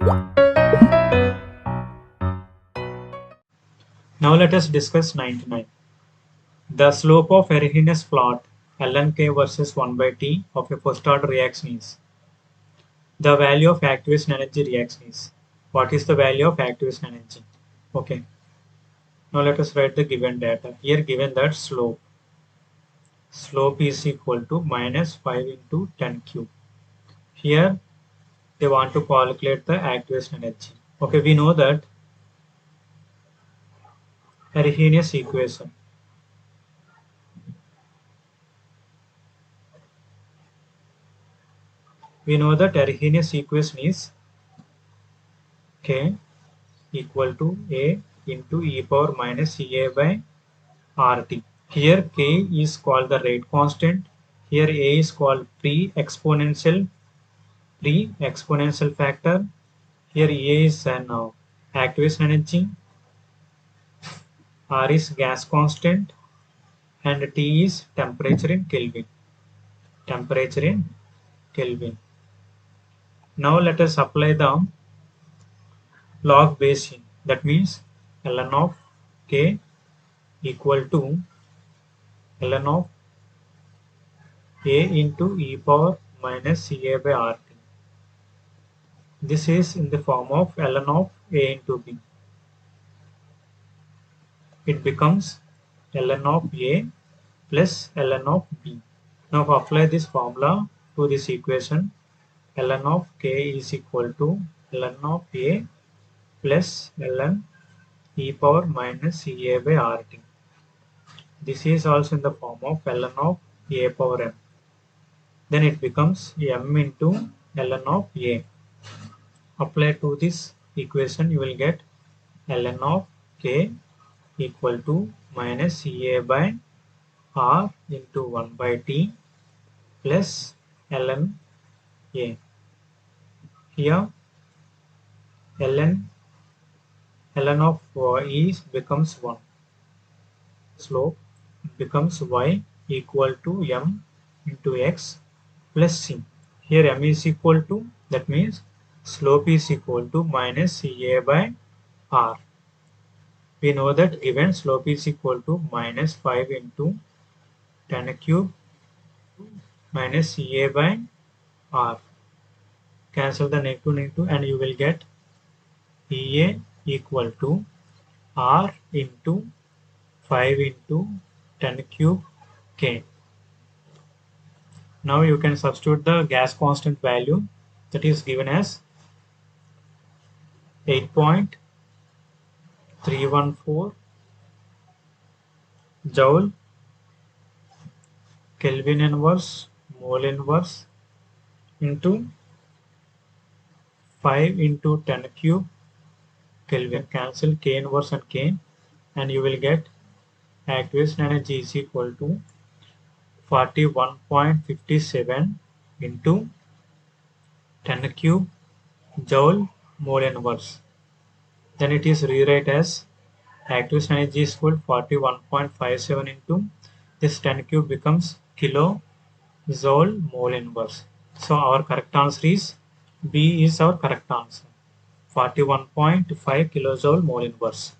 Now let us discuss 99. The slope of Arrhenius plot ln k versus 1 by t of a first order reaction is. The value of activation energy reaction is. What is the value of activation energy? Okay. Now let us write the given data. Here given that slope is equal to minus 5 into 10 cube. Here they want to calculate the activation energy. Okay, we know that Arrhenius equation. We know that Arrhenius equation is K equal to A into e power minus Ca by RT. Here K is called the rate constant. Here A is called pre-exponential factor. Here A is an activation energy. R is gas constant and T is temperature in Kelvin. Temperature in Kelvin. Now let us apply the log Bayesian. That means ln of K equal to ln of A into e power minus Ca by RT. This is in the form of ln of A into B. It becomes ln of A plus ln of B. Now apply this formula to this equation. Ln of K is equal to ln of A plus ln e power minus Ca by RT. This is also in the form of ln of A power m. Then it becomes m into ln of A. Apply to this equation, you will get ln of K equal to minus Ca by R into 1 by T plus ln A. Here ln of E becomes 1. Slope becomes y equal to m into x plus c. Here m is equal to, that means slope is equal to minus Ca by R. We know that given slope is equal to minus 5 into 10 cube minus Ca by R. Cancel the negative and you will get Ea equal to R into 5 into 10 cube K. Now you can substitute the gas constant value, that is given as 8.314 joule Kelvin inverse mole inverse into 5 into 10 cube Kelvin. Cancel K inverse and K and you will get activation energy is equal to 41.57 into 10 cube joule mole inverse. Then it is rewrite as activation energy is equal to 41.57 into this 10 cube becomes kilo joule mole inverse. So our correct answer is B is our correct answer. 41.5 kilojoule mole inverse.